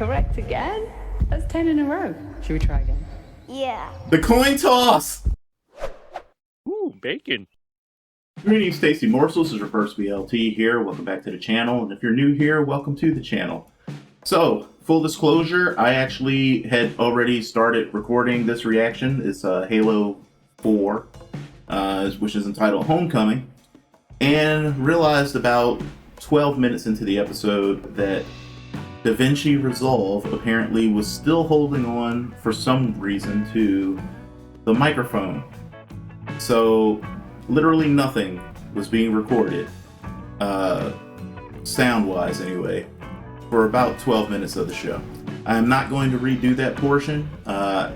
Correct again? That's 10 in a row. Should we try again? Yeah. The coin toss! Ooh, bacon. Greetings, tasty morsels. This is Reverse BLT here. Welcome back to the channel. And if you're new here, welcome to the channel. So, full disclosure, I actually had already started recording this reaction. It's Halo 4, which is entitled Homecoming. And realized about 12 minutes into the episode that DaVinci Resolve apparently was still holding on for some reason to the microphone. So literally nothing was being recorded, sound-wise anyway, for about 12 minutes of the show. I'm not going to redo that portion. I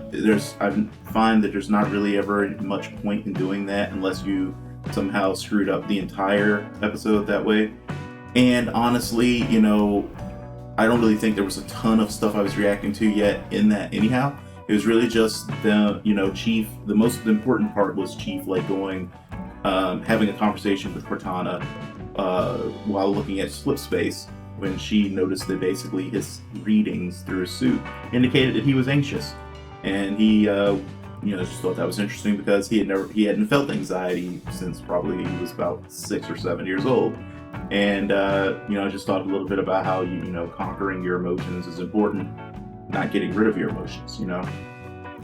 find that there's not really ever much point in doing that unless you somehow screwed up the entire episode that way. And honestly, you know, I don't really think there was a ton of stuff I was reacting to yet in that anyhow. It was really just the, you know, Chief, the most important part was Chief like going, having a conversation with Cortana while looking at slip space when she noticed that basically his readings through his suit indicated that he was anxious. And he, you know, just thought that was interesting because he hadn't felt anxiety since probably he was about 6 or 7 years old. And, you know, I just thought a little bit about how, you know, conquering your emotions is important, not getting rid of your emotions, you know.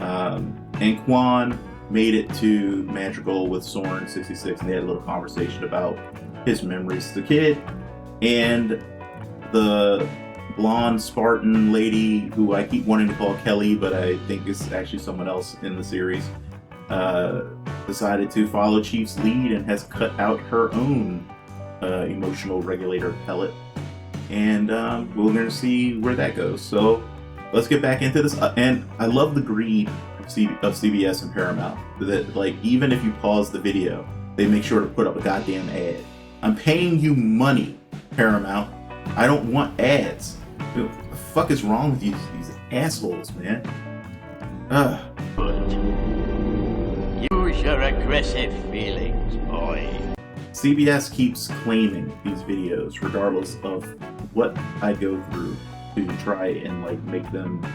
And Kwan made it to Madrigal with Soren 66, and they had a little conversation about his memories as a kid. And the blonde Spartan lady, who I keep wanting to call Kelly, but I think is actually someone else in the series, decided to follow Chief's lead and has cut out her own emotional regulator pellet, and we're going to see where that goes. So let's get back into this. And I love the greed of CBS and Paramount that, like, even if you pause the video, they make sure to put up a goddamn ad. I'm paying you money, Paramount. I don't want ads. What the fuck is wrong with you, these assholes, man? Use your aggressive feelings, boy. CBS keeps claiming these videos, regardless of what I go through to try and like make them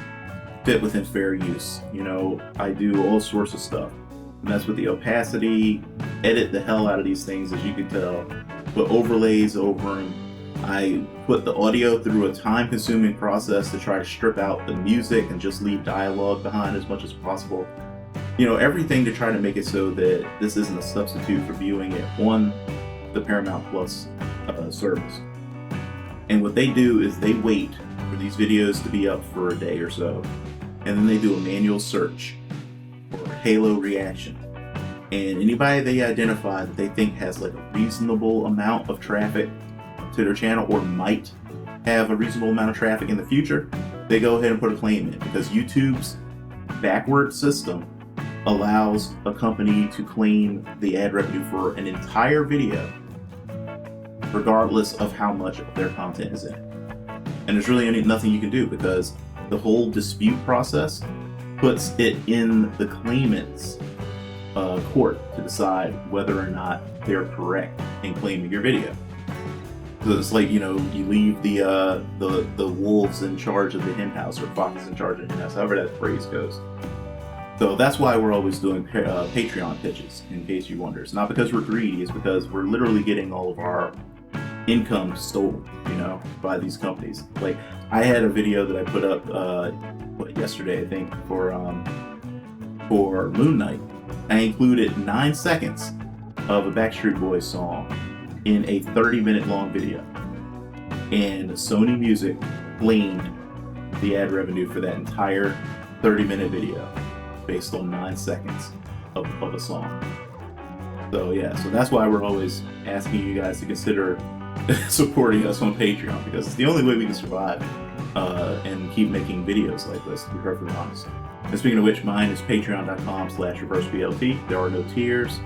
fit within fair use. You know, I do all sorts of stuff. Mess with the opacity, edit the hell out of these things, as you can tell, put overlays over them. I put the audio through a time-consuming process to try to strip out the music and just leave dialogue behind as much as possible. You know, everything to try to make it so that this isn't a substitute for viewing it on the Paramount Plus service. And what they do is they wait for these videos to be up for a day or so, and then they do a manual search for Halo reaction. And anybody they identify that they think has like a reasonable amount of traffic to their channel, or might have a reasonable amount of traffic in the future, they go ahead and put a claim in, because YouTube's backward system allows a company to claim the ad revenue for an entire video regardless of how much of their content is in it. And there's really nothing you can do, because the whole dispute process puts it in the claimant's court to decide whether or not they're correct in claiming your video. So it's like, you know, you leave the wolves in charge of the hen house, or foxes in charge of the hen house, however that phrase goes. So that's why we're always doing Patreon pitches, in case you wonder. It's not because we're greedy, it's because we're literally getting all of our income stolen, you know, by these companies. Like, I had a video that I put up yesterday, I think, for Moon Knight. I included 9 seconds of a Backstreet Boys song in a 30-minute long video. And Sony Music claimed the ad revenue for that entire 30-minute video, based on 9 seconds of a song. So yeah, so that's why we're always asking you guys to consider supporting us on Patreon, because it's the only way we can survive and keep making videos like this, to be perfectly honest. And speaking of which, mine is patreon.com/reverseblt. There are no tiers.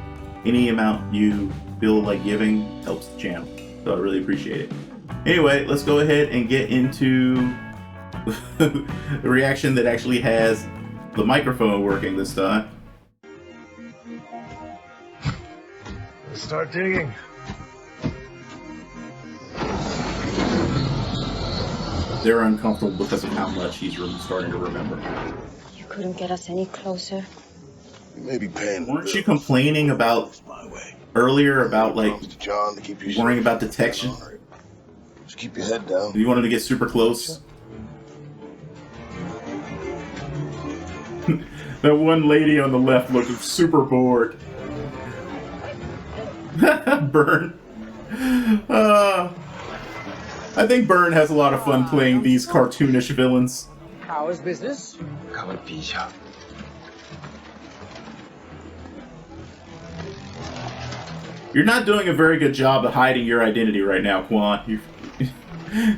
Any amount you feel like giving helps the channel, so I really appreciate it. Anyway, let's go ahead and get into the reaction that actually has the microphone working this time. Start digging. they're uncomfortable because of how much he's starting to remember. You couldn't get us any closer. You may be paying. Weren't you complaining about earlier about like John to keep you worrying about detection? Just keep your head down. You wanted to get super close. That one lady on the left looked super bored. Burn. I think Burn has a lot of fun playing these cartoonish villains. How is business? You're not doing a very good job of hiding your identity right now, Kwan.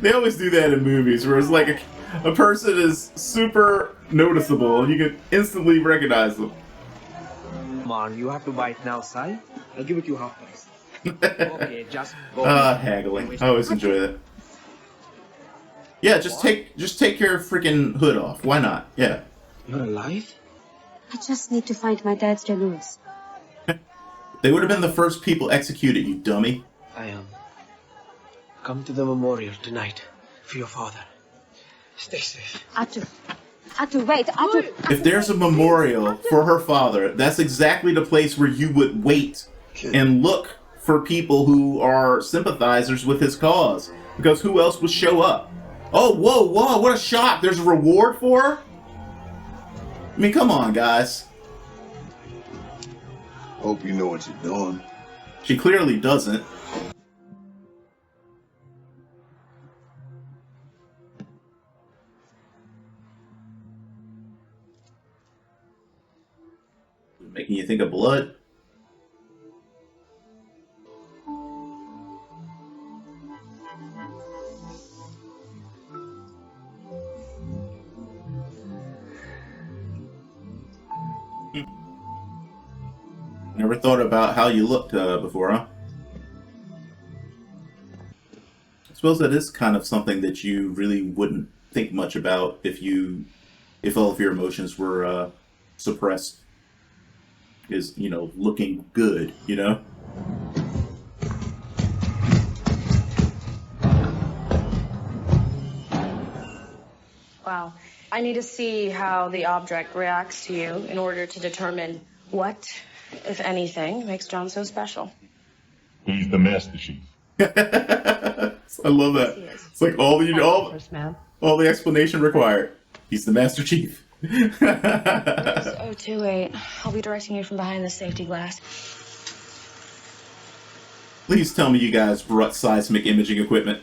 They always do that in movies, where it's like a person is super noticeable and you can instantly recognize them. Come on, you have to buy it now, Si. I'll give it you half price. Okay, just go. Haggling. I always enjoy that. Yeah, just take your freaking hood off. Why not? Yeah. You're alive? I just need to find my dad's generals. They would have been the first people executed, you dummy. I am. Come to the memorial tonight for your father. Stay safe. Atu, wait, Atu. If there's a memorial for her father, that's exactly the place where you would wait and look for people who are sympathizers with his cause. Because who else would show up? Oh, whoa, what a shock. There's a reward for her? I mean, come on, guys. Hope you know what you're doing. She clearly doesn't. Making you think of blood. Never thought about how you looked before, huh? I suppose that is kind of something that you really wouldn't think much about if all of your emotions were suppressed. Is, you know, looking good, you know? Wow. I need to see how the object reacts to you in order to determine what, if anything, makes John so special. He's the Master Chief. I love that. It's like all the explanation required. He's the Master Chief. 028. I'll be directing you from behind the safety glass. Please tell me you guys brought seismic imaging equipment.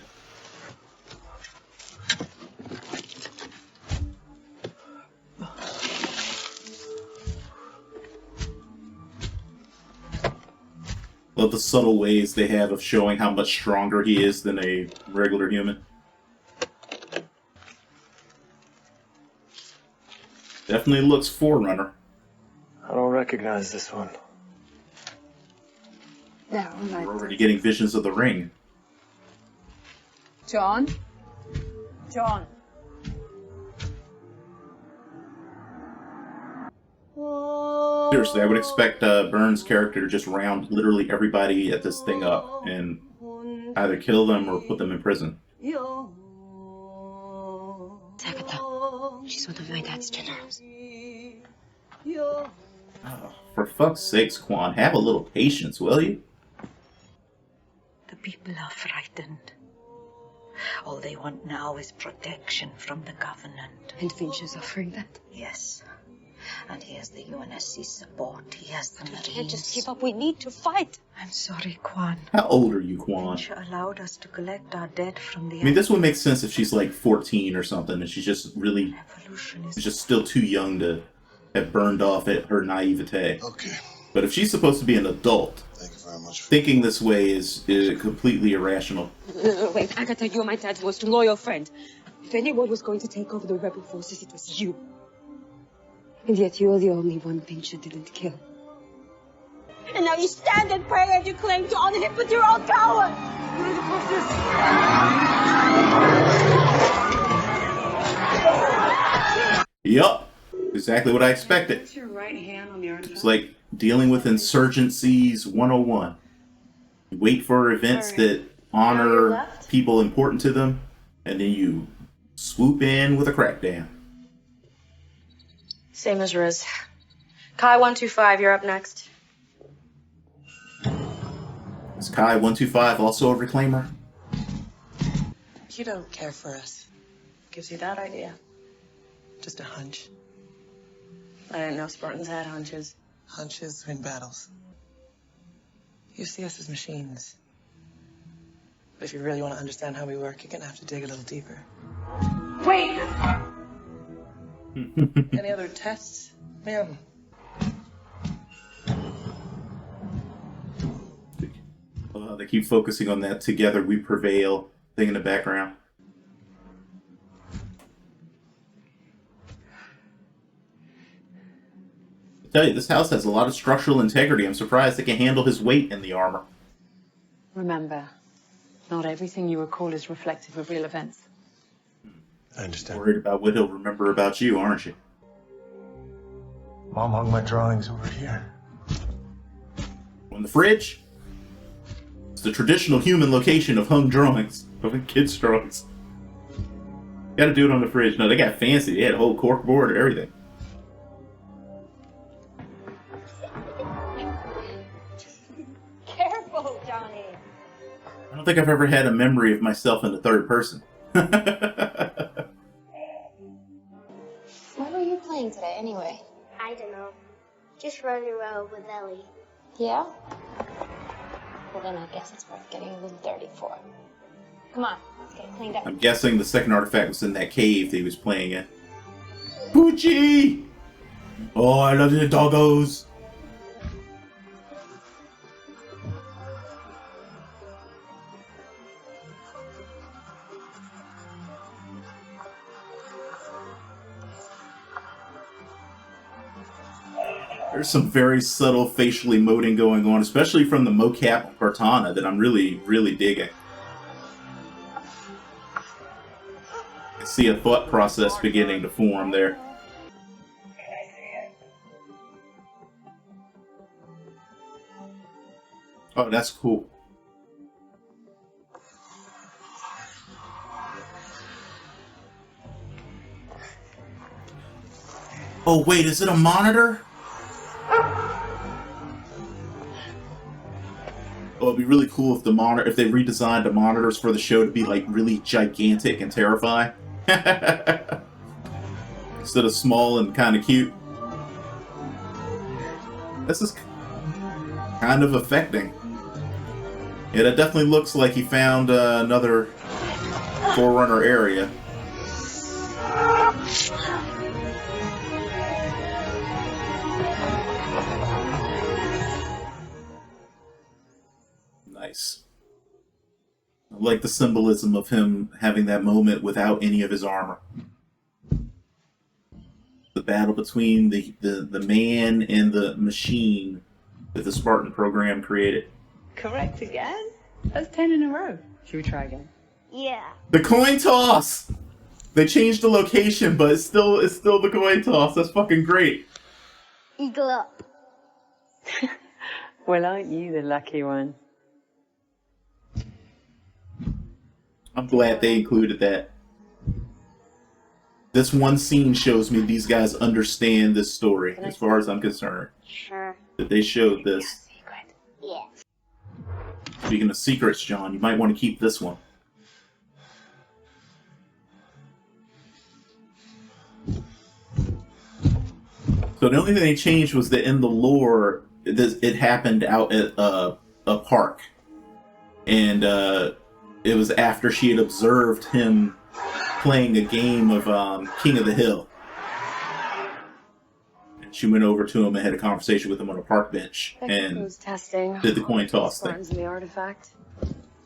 Love the subtle ways they have of showing how much stronger he is than a regular human. Definitely looks Forerunner. I don't recognize this one. No, We're already getting visions of the ring. John? Seriously, I would expect Burns' character to just round literally everybody at this thing up and either kill them or put them in prison. Agatha, she's one of my dad's generals. Oh, for fuck's sakes, Kwan, have a little patience, will you? The people are frightened. All they want now is protection from the Covenant. And Finch is offering that? Yes. And he has the UNSC support. He has the Marines. We can't just give up. We need to fight. I'm sorry, Kwan. How old are you, Kwan? Finch allowed us to collect our dead from the... I mean, this would make sense if she's like 14 or something, and she's just really... She's just still too young to have burned off at her naivete. Okay. But if she's supposed to be an adult, Thank you very much. thinking this way is completely irrational. Wait, Agatha, you're my dad's most loyal friend. If anyone was going to take over the rebel forces, it was you. And yet you're the only one Fincher didn't kill. And now you stand and pray and you claim to honor him, but you're all cowards! Yup. Exactly what I expected. Put your right hand on your own. It's like dealing with insurgencies 101. You wait for events that honor people important to them, and then you swoop in with a crackdown. Same as Riz. Kai 125, you're up next. Is Kai 125 also a reclaimer? You don't care for us. Gives you that idea. Just a hunch. I didn't know Spartans had hunches. Hunches win battles. You see us as machines. But if you really want to understand how we work, you're gonna have to dig a little deeper. Wait! Any other tests, ma'am? They keep focusing on that "Together We Prevail" thing in the background. I tell you, this house has a lot of structural integrity. I'm surprised it can handle his weight in the armor. Remember, not everything you recall is reflective of real events. I understand. Worried about what he'll remember about you, aren't you? Mom hung my drawings over here. In the fridge? It's the traditional human location of hung drawings. Of kids' drawings. Gotta do it on the fridge. No, they got fancy. They had a whole cork board and everything. Careful, Johnny. I don't think I've ever had a memory of myself in the third person. What were you playing today, anyway? I don't know. Just running around with Ellie. Yeah? Well, then I guess it's worth getting a little dirty for. Come on, let's get it cleaned up. I'm guessing the second artifact was in that cave that he was playing in. Poochie! Oh, I love the doggos! There's some very subtle facial emoting going on, especially from the mocap on Cortana, that I'm really, really digging. I see a thought process beginning to form there. Oh, that's cool. Oh, wait, is it a monitor? Oh, it'd be really cool if if they redesigned the monitors for the show to be like really gigantic and terrifying. Instead of small and kind of cute. This is kind of affecting. Yeah, that definitely looks like he found another Forerunner area. Nice. I like the symbolism of him having that moment without any of his armor. The battle between the man and the machine that the Spartan program created. Correct again? That's 10 in a row. Should we try again? Yeah. The coin toss! They changed the location, but it's still the coin toss. That's fucking great. Eagle up. Well, aren't you the lucky one? I'm glad they included that. This one scene shows me these guys understand this story, as far as I'm concerned. Sure. That they showed this. Yeah. Speaking of secrets, John, you might want to keep this one. So the only thing they changed was that in the lore, it happened out at a park. And it was after she had observed him playing a game of King of the Hill. And she went over to him and had a conversation with him on a park bench. And testing. did the coin toss thing. Spartans and the artifact.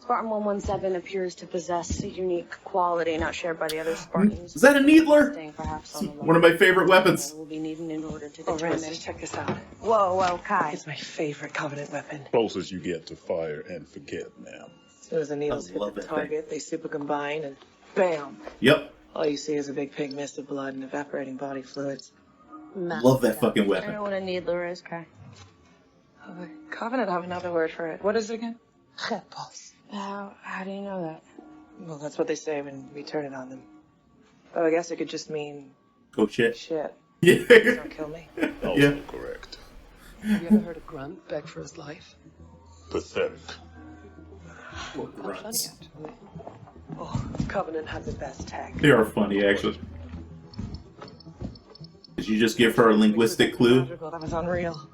Spartan 117 appears to possess a unique quality not shared by the other Spartans. Is that a needler? Perhaps on the One of my favorite weapons. will be needed in order to Oh, determine. Riz, check this out. Whoa, Kai. It's my favorite Covenant weapon. Closest you get to fire and forget, ma'am. As soon as the needles hit the target, they super combine and bam! Yep. All you see is a big pig mist of blood and evaporating body fluids. Love that fucking I weapon. know what a needler is, Kai. Oh, the Covenant have another word for it. What is it again? Repos. How do you know that? Well, that's what they say when we turn it on them. Oh, I guess it could just mean... Oh, shit. Shit. Yeah. Don't kill me. Also correct. Have you ever heard a grunt beg for his life? Pathetic. Or grunts. Funny, actually. Oh, Covenant had the best tech. They are funny, actually. Did you just give her a linguistic clue? Magical, that was unreal.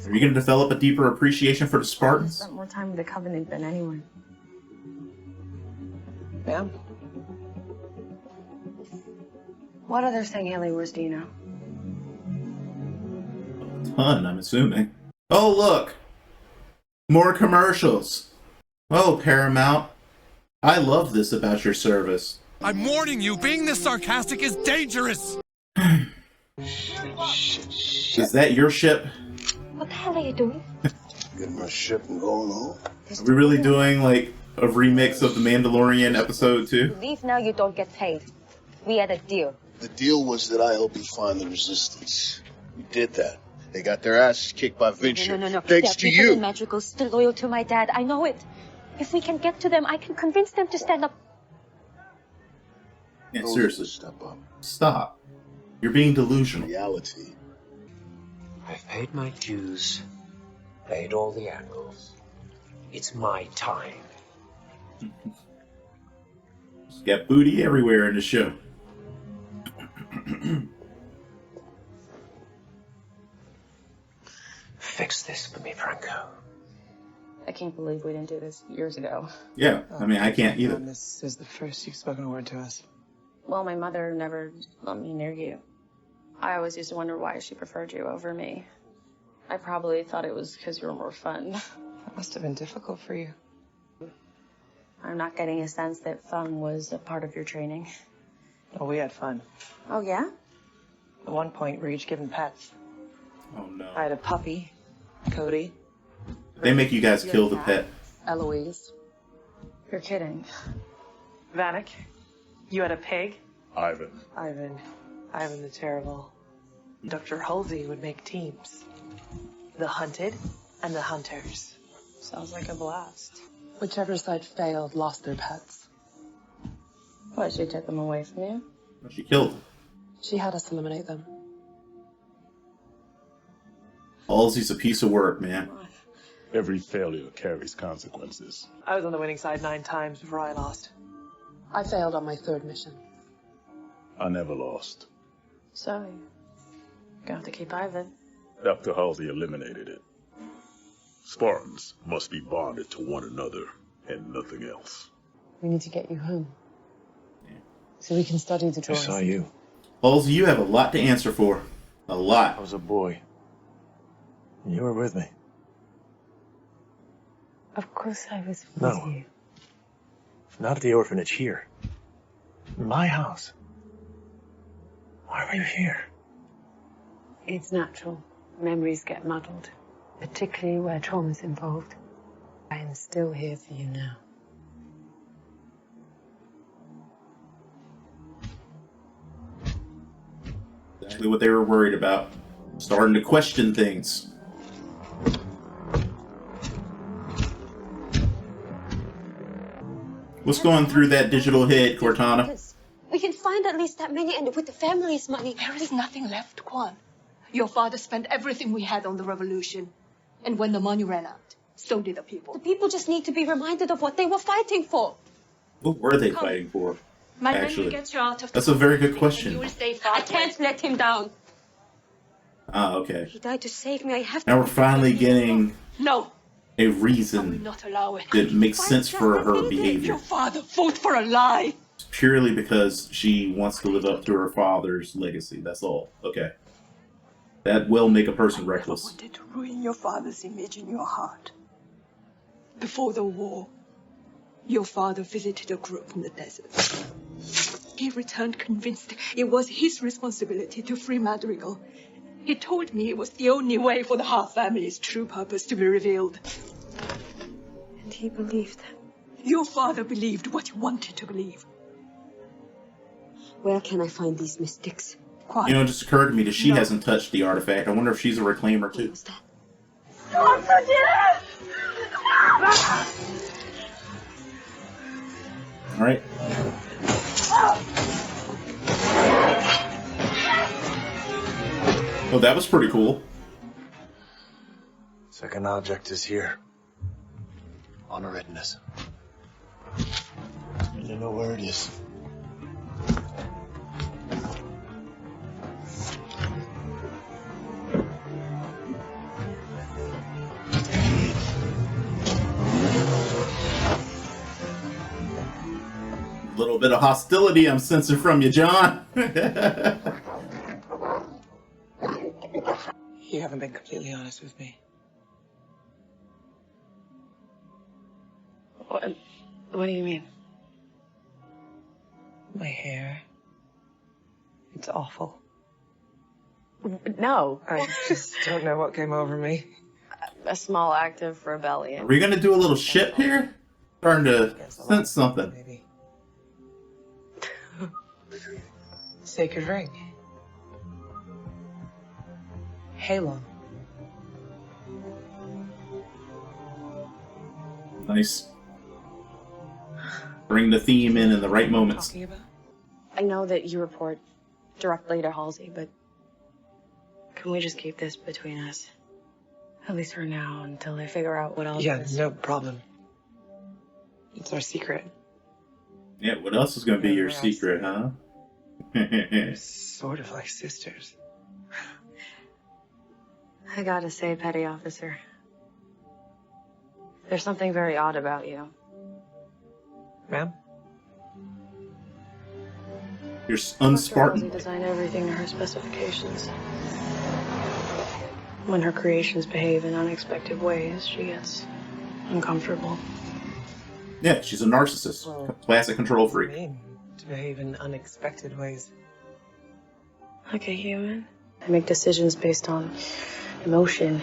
Are you going to develop a deeper appreciation for the Spartans? I spent more time with the Covenant than anyone. Ma'am? What other thing Haley wears do you know? A ton, I'm assuming. Oh, look! More commercials! Oh, Paramount. I love this about your service. I'm warning you, being this sarcastic is dangerous! Is that your ship? What the hell are you doing? Getting my ship and going home. Are we really doing, like, a remix of the Mandalorian episode 2? Leave now, you don't get paid. We had a deal. The deal was that I help you find the resistance. We did that. They got their asses kicked by Venture. No. Thanks to you. Magical, still loyal to my dad. I know it. If we can get to them, I can convince them to stand up. Yeah, seriously. Step up. Stop. You're being delusional. Reality. I've paid my dues, paid all the angles. It's my time. She's got booty everywhere in the show. Fix this for me, Franco. I can't believe we didn't do this years ago. Yeah, I mean, I can't either. This is the first you've spoken a word to us. Well, my mother never let me near you. I always used to wonder why she preferred you over me. I probably thought it was because you were more fun. That must have been difficult for you. I'm not getting a sense that fun was a part of your training. Oh, we had fun. Oh, yeah? At one point, we were each given pets. Oh, no. I had a puppy, Cody. They make you guys kill the pet. Eloise. You're kidding. Vanek. You had a pig? Ivan. Ivan the Terrible. Dr. Halsey would make teams. The hunted and the hunters. Sounds like a blast. Whichever side failed lost their pets. Why, she took them away from you? She killed them. She had us eliminate them. Halsey's a piece of work, man. Every failure carries consequences. I was on the winning side 9 times before I lost. I failed on my 3rd mission. I never lost. So, you're gonna have to keep Ivan. Dr. Halsey eliminated it. Spartans must be bonded to one another and nothing else. We need to get you home. So we can study the drawings. I saw you. Halsey, you have a lot to answer for. A lot. I was a boy. You were with me. Of course I was with No. you. Not at the orphanage here. In my house. Why were you here? It's natural. Memories get muddled, particularly where trauma's involved. I am still here for you now. Exactly what they were worried about. Starting to question things. What's going through that digital head, Cortana? We can find at least that many, and with the family's money. There is nothing left, Kwan. Your father spent everything we had on the revolution. And when the money ran out, so did the people. The people just need to be reminded of what they were fighting for. What were they fighting for? My Actually, men will get you out of that's a very good question. You will stay far I can't let him down. Ah, okay. He died to save me. I have Now to. we're finally getting No, a I will reason not allow it. that makes sense for her behavior. Your father fought for a lie. It's purely because she wants to live up to her father's legacy. That's all. Okay. That will make a person reckless. I wanted to ruin your father's image in your heart. Before the war, your father visited a group in the desert. He returned convinced it was his responsibility to free Madrigal. He told me it was the only way for the Hart family's true purpose to be revealed. And he believed. Your father believed what you wanted to believe. Where can I find these mystics? You know, it just occurred to me that she hasn't touched the artifact. I wonder if she's a reclaimer too. Don't forget it! right. Oh, that was pretty cool. Second object is here. On readiness. I don't know where it is. A little bit of hostility I'm sensing from you, John. You haven't been completely honest with me. What do you mean? My hair. It's awful. No. I just don't know what came over me. A small act of rebellion. Are we gonna do a little ship here? Starting to sense something. Maybe. Sacred ring. Halo. Nice. Bring the theme in the right moments. I know that you report directly to Halsey, but can we just keep this between us? At least for now, until they figure out what else Yeah, is. no problem. It's our secret. Yeah, what else is gonna be your secret, huh? Sort of like sisters. I gotta say, petty officer, there's something very odd about you. Ma'am? You're Halsey unspartan. designed everything to her specifications. When her creations behave in unexpected ways, she gets uncomfortable. Yeah, she's a narcissist. Classic control freak. What do you mean? To behave in unexpected ways. Like a human. I make decisions based on emotion,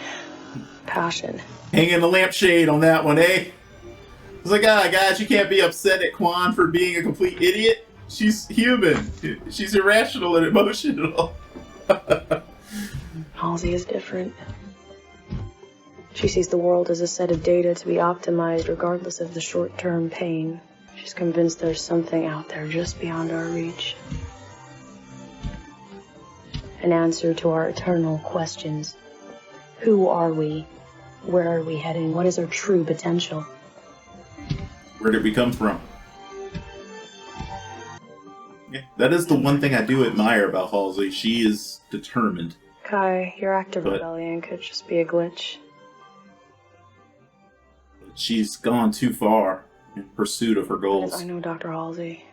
passion. Hanging the lampshade on that one, eh? It's like, guys, you can't be upset at Kwan for being a complete idiot. She's human. She's irrational and emotional. Halsey is different. She sees the world as a set of data to be optimized regardless of the short-term pain. She's convinced there's something out there just beyond our reach. An answer to our eternal questions. Who are we? Where are we heading? What is our true potential? Where did we come from? Yeah, that is the one thing I do admire about Halsey. She is determined. Kai, your act of rebellion could just be a glitch. She's gone too far in pursuit of her goals. I know Dr. Halsey.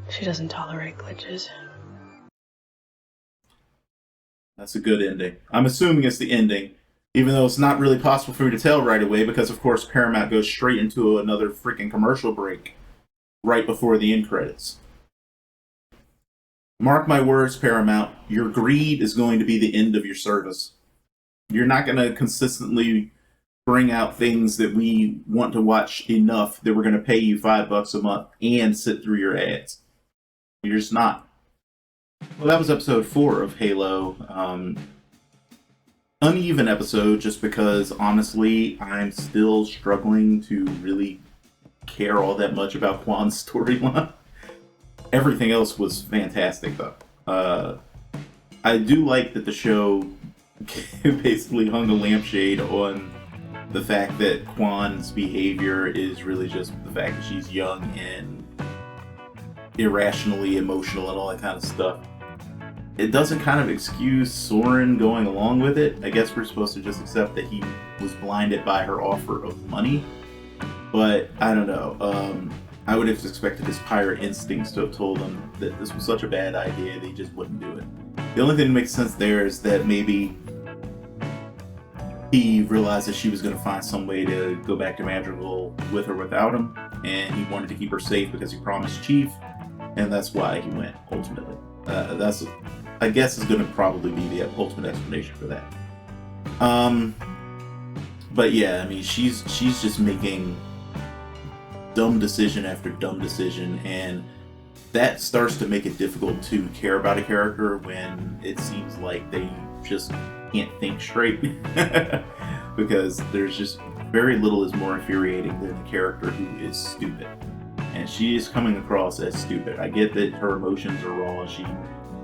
She doesn't tolerate glitches. That's a good ending. I'm assuming it's the ending, even though it's not really possible for me to tell right away because, of course, Paramount goes straight into another freaking commercial break right before the end credits. Mark my words, Paramount, your greed is going to be the end of your service. You're not going to consistently bring out things that we want to watch enough that we're going to pay you $5 a month and sit through your ads. You're just not. Well, that was episode 4 of Halo. Uneven episode just because, honestly, I'm still struggling to really care all that much about Kwan's storyline. Everything else was fantastic, though. I do like that the show basically hung a lampshade on the fact that Kwan's behavior is really just the fact that she's young and irrationally emotional and all that kind of stuff. It doesn't kind of excuse Soren going along with it. I guess we're supposed to just accept that he was blinded by her offer of money. But, I don't know. I would have expected his pirate instincts to have told him that this was such a bad idea that he just wouldn't do it. The only thing that makes sense there is that maybe he realized that she was going to find some way to go back to Madrigal with or without him, and he wanted to keep her safe because he promised Chief, and that's why he went, ultimately. That's, I guess, is going to probably be the ultimate explanation for that. But yeah, I mean, she's just making dumb decision after dumb decision, and that starts to make it difficult to care about a character when it seems like they just can't think straight because there's just very little is more infuriating than a character who is stupid. And she is coming across as stupid. I get that her emotions are raw. She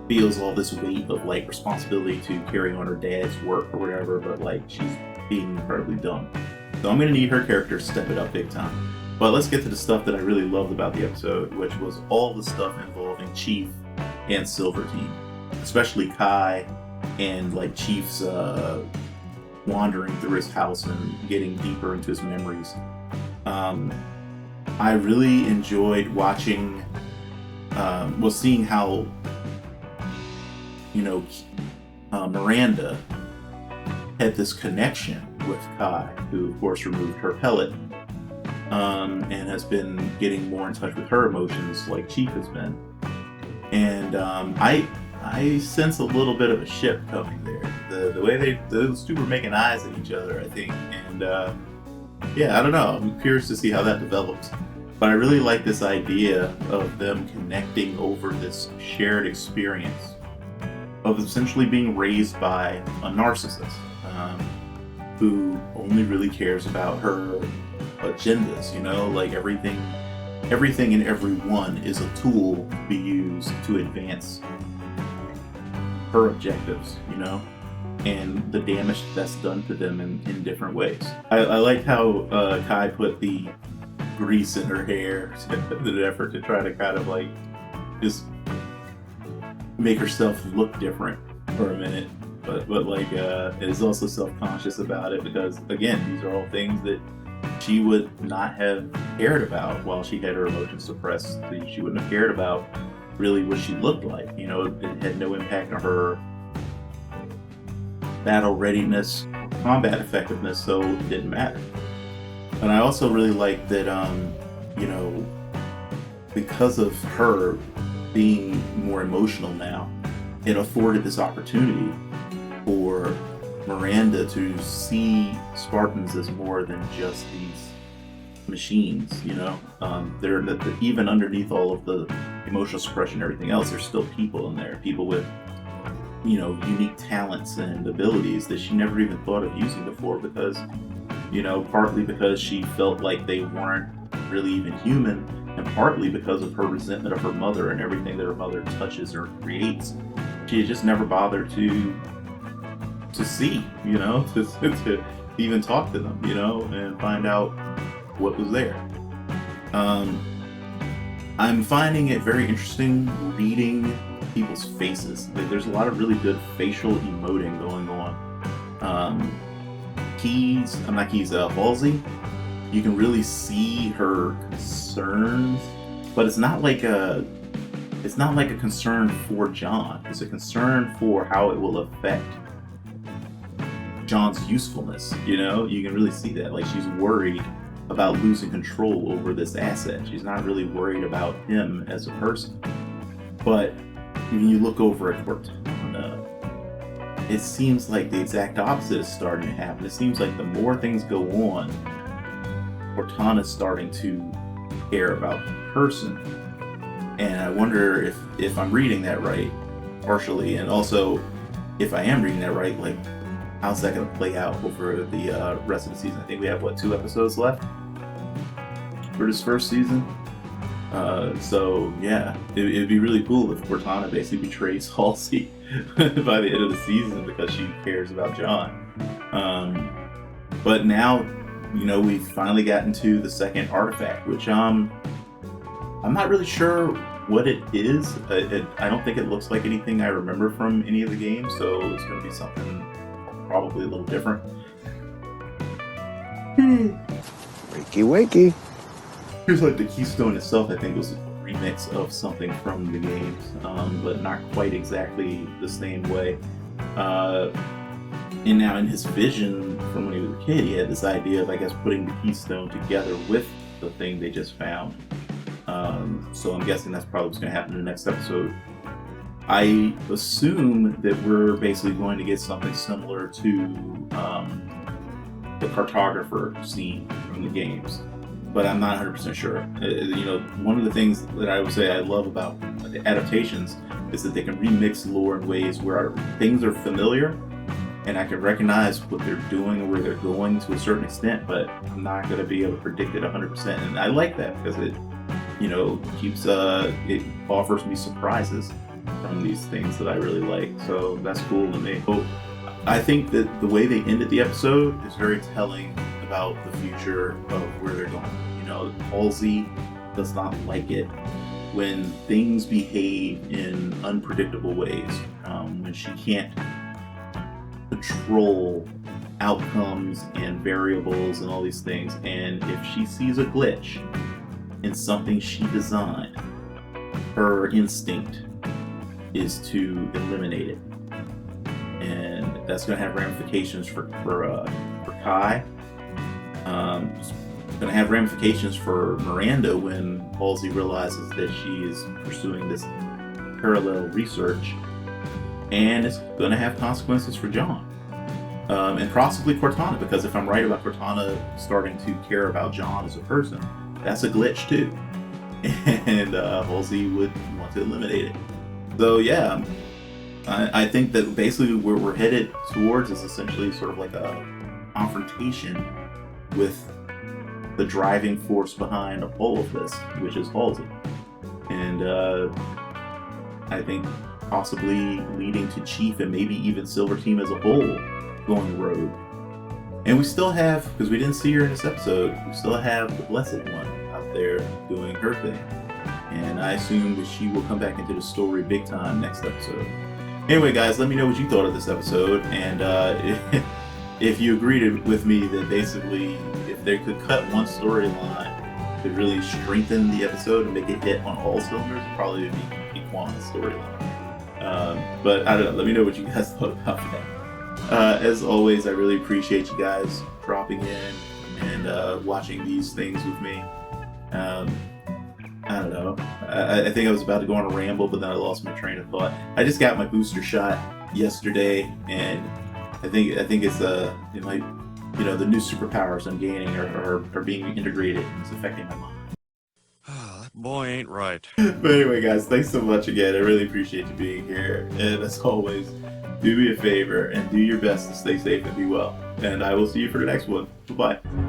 feels all this weight of like responsibility to carry on her dad's work or whatever, but like she's being incredibly dumb. So I'm gonna need her character to step it up big time. But let's get to the stuff that I really loved about the episode, which was all the stuff involving Chief and Silver Team, especially Kai and like Chief's wandering through his house and getting deeper into his memories. I really enjoyed watching, seeing how, Miranda had this connection with Kai, who of course removed her pellet, and has been getting more in touch with her emotions like Chief has been. And I sense a little bit of a shift coming there. The way those two were making eyes at each other, I think. And I don't know. I'm curious to see how that develops. But I really like this idea of them connecting over this shared experience of essentially being raised by a narcissist who only really cares about her agendas, like everything and everyone is a tool to be used to advance her objectives, and the damage that's done to them in different ways. I like how Kai put the grease in her hair in an effort to try to kind of like just make herself look different for a minute, but like is also self-conscious about it because again, these are all things that she would not have cared about while she had her emotions suppressed. She wouldn't have cared about really what she looked like. It had no impact on her battle readiness, combat effectiveness, so it didn't matter. And I also really like that, because of her being more emotional now, it afforded this opportunity for Miranda to see Spartans as more than just these machines, they're even underneath all of the emotional suppression and everything else, there's still people in there, people with, unique talents and abilities that she never even thought of using before because, partly because she felt like they weren't really even human, and partly because of her resentment of her mother and everything that her mother touches or creates. She had just never bothered to see, to even talk to them, and find out what was there. I'm finding it very interesting reading people's faces. There's a lot of really good facial emoting going on. Halsey, you can really see her concerns, but it's not like a concern for John. It's a concern for how it will affect John's usefulness. You can really see that. Like, she's worried about losing control over this asset. She's not really worried about him as a person. But when you look over at Cortana, it seems like the exact opposite is starting to happen. It seems like the more things go on, Cortana's starting to care about the person. And I wonder if I'm reading that right, partially, and also if I am reading that right, like, how's that going to play out over the rest of the season? I think we have, 2 episodes left for this first season? It'd be really cool if Cortana basically betrays Halsey by the end of the season because she cares about John. But now, we've finally gotten to the second artifact, which I'm not really sure what it is. I don't think it looks like anything I remember from any of the games, so it's going to be something probably a little different. Wakey, wakey. Here's like the Keystone itself, I think, was a remix of something from the games, but not quite exactly the same way. And now in his vision from when he was a kid, he had this idea of, I guess, putting the Keystone together with the thing they just found. So I'm guessing that's probably what's going to happen in the next episode. I assume that we're basically going to get something similar to the cartographer scene from the games, but I'm not 100% sure. One of the things that I would say I love about the adaptations is that they can remix lore in ways where things are familiar, and I can recognize what they're doing and where they're going to a certain extent, but I'm not going to be able to predict it 100%. And I like that because it, keeps it offers me surprises from these things that I really like. So that's cool to me. So I think that the way they ended the episode is very telling about the future of where they're going. Halsey does not like it when things behave in unpredictable ways, when she can't control outcomes and variables and all these things. And if she sees a glitch in something she designed, her instinct is to eliminate it. And that's going to have ramifications for Kai. It's going to have ramifications for Miranda when Halsey realizes that she is pursuing this parallel research. And it's going to have consequences for John. And possibly Cortana, because if I'm right about Cortana starting to care about John as a person, that's a glitch too. And Halsey would want to eliminate it. So yeah, I think that basically where we're headed towards is essentially sort of like a confrontation with the driving force behind all of this, which is Halsey. And I think possibly leading to Chief and maybe even Silver Team as a whole going rogue. And we still have, because we didn't see her in this episode, we still have the Blessed One out there doing her thing. And I assume that she will come back into the story big time next episode. Anyway, guys, let me know what you thought of this episode. And if you agreed with me that basically if they could cut one storyline to really strengthen the episode and make it hit on all cylinders, it probably would be Kwan's storyline. But I don't know. Let me know what you guys thought about that. As always, I really appreciate you guys dropping in and watching these things with me. I don't know. I think I was about to go on a ramble, but then I lost my train of thought. I just got my booster shot yesterday, and I think it's it might, the new superpowers I'm gaining are being integrated, and it's affecting my mind. That boy ain't right. But anyway, guys, thanks so much again. I really appreciate you being here, and as always, do me a favor and do your best to stay safe and be well. And I will see you for the next one. Bye-bye.